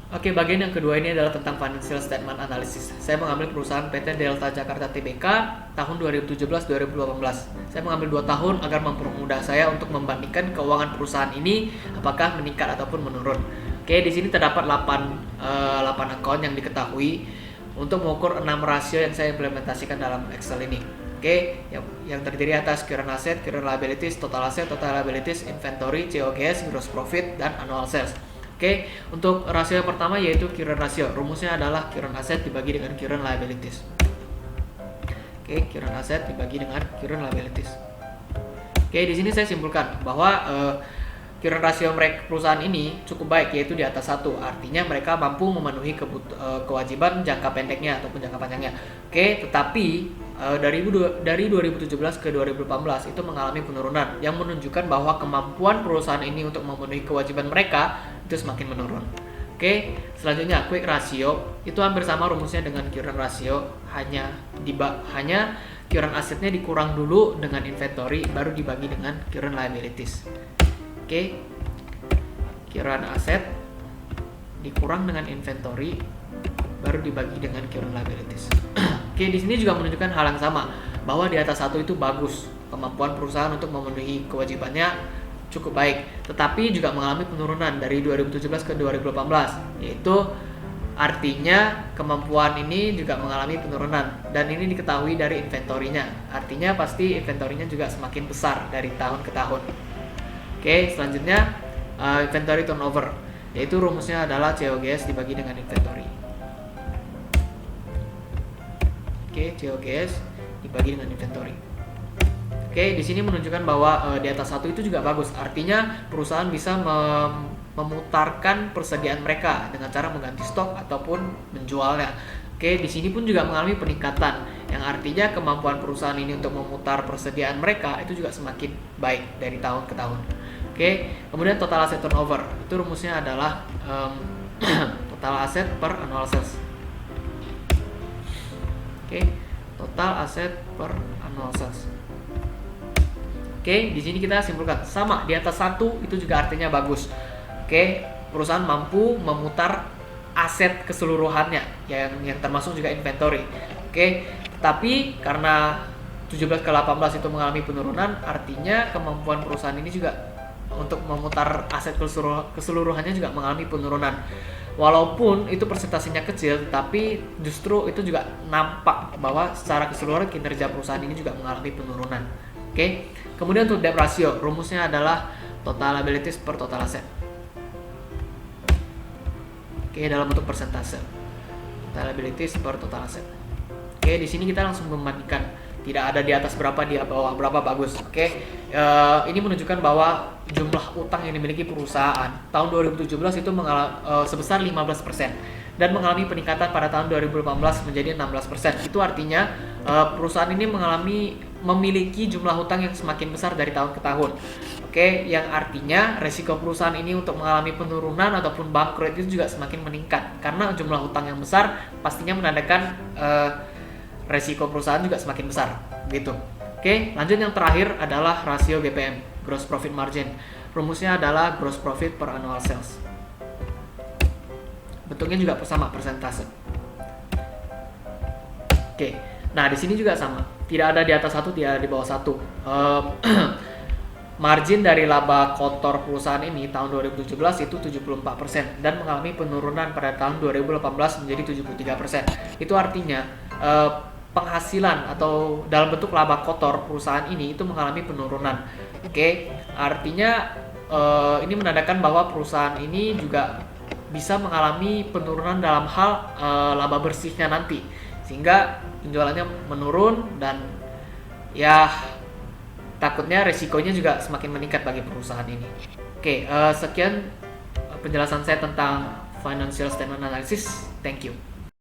Oke, bagian yang kedua ini adalah tentang financial statement analysis. Saya mengambil perusahaan PT Delta Jakarta Tbk tahun 2017-2018. Saya mengambil 2 tahun agar mempermudah saya untuk membandingkan keuangan perusahaan ini apakah meningkat ataupun menurun. Oke, di sini terdapat 8 akun yang diketahui untuk mengukur 6 rasio yang saya implementasikan dalam Excel ini. Oke, yang terdiri atas current asset, current liabilities, total asset, total liabilities, inventory, COGS, gross profit, dan annual sales. Oke, untuk rasio yang pertama yaitu current ratio. Rumusnya adalah current asset dibagi dengan current liabilities. Oke, current asset dibagi dengan current liabilities. Oke, di sini saya simpulkan bahwa current ratio mereka perusahaan ini cukup baik, yaitu di atas 1. Artinya mereka mampu memenuhi kewajiban jangka pendeknya ataupun jangka panjangnya. Oke, tetapi dari 2017 ke 2018 itu mengalami penurunan yang menunjukkan bahwa kemampuan perusahaan ini untuk memenuhi kewajiban mereka itu semakin menurun. Oke, selanjutnya quick ratio itu hampir sama rumusnya dengan current ratio, hanya current assetnya dikurang dulu dengan inventory baru dibagi dengan current liabilities. Oke, current asset dikurang dengan inventory baru dibagi dengan current liabilities. Oke, di sini juga menunjukkan hal yang sama bahwa di atas 1 itu bagus, kemampuan perusahaan untuk memenuhi kewajibannya cukup baik, tetapi juga mengalami penurunan dari 2017 ke 2018, yaitu artinya kemampuan ini juga mengalami penurunan dan ini diketahui dari inventorinya. Artinya pasti inventorinya juga semakin besar dari tahun ke tahun. Oke, selanjutnya inventory turnover, yaitu rumusnya adalah COGS dibagi dengan inventory. Oke, COGS dibagi dengan inventory. Oke, di sini menunjukkan bahwa di atas 1 itu juga bagus. Artinya perusahaan bisa memutarkan persediaan mereka dengan cara mengganti stok ataupun menjualnya. Oke, di sini pun juga mengalami peningkatan, yang artinya kemampuan perusahaan ini untuk memutar persediaan mereka itu juga semakin baik dari tahun ke tahun. Oke, kemudian total asset turnover, itu rumusnya adalah total asset per annual sales. Oke, total asset per annual sales. Oke, di sini kita simpulkan sama, di atas 1 itu juga artinya bagus. Oke, perusahaan mampu memutar aset keseluruhannya yang termasuk juga inventory. Oke, tapi karena 17 ke 18 itu mengalami penurunan, artinya kemampuan perusahaan ini juga untuk memutar aset keseluruhannya juga mengalami penurunan. Walaupun itu persentasenya kecil, tapi justru itu juga nampak bahwa secara keseluruhan kinerja perusahaan ini juga mengalami penurunan. Oke, kemudian untuk debt ratio, rumusnya adalah total liabilities per total asset. Oke, dalam bentuk persentase. Total liabilities per total asset. Oke, di sini kita langsung membandingkan, tidak ada di atas berapa, di bawah berapa, bagus. Oke, ini menunjukkan bahwa jumlah utang yang dimiliki perusahaan tahun 2017 itu sebesar 15% dan mengalami peningkatan pada tahun 2018 menjadi 16%. Itu artinya perusahaan ini memiliki jumlah hutang yang semakin besar dari tahun ke tahun. Oke, yang artinya resiko perusahaan ini untuk mengalami penurunan ataupun bangkrut itu juga semakin meningkat karena jumlah hutang yang besar pastinya menandakan resiko perusahaan juga semakin besar, gitu. Oke, lanjut yang terakhir adalah rasio GPM, gross profit margin. Rumusnya adalah gross profit per annual sales. Bentuknya juga sama, persentase. Oke, nah di sini juga sama, tidak ada di atas 1, tidak ada di bawah 1. Margin dari laba kotor perusahaan ini tahun 2017 itu 74% dan mengalami penurunan pada tahun 2018 menjadi 73%. Itu artinya penghasilan atau dalam bentuk laba kotor perusahaan ini itu mengalami penurunan. Oke, artinya ini menandakan bahwa perusahaan ini juga bisa mengalami penurunan dalam hal laba bersihnya nanti, sehingga penjualannya menurun dan ya takutnya resikonya juga semakin meningkat bagi perusahaan ini. Oke, sekian penjelasan saya tentang financial statement analysis. Thank you.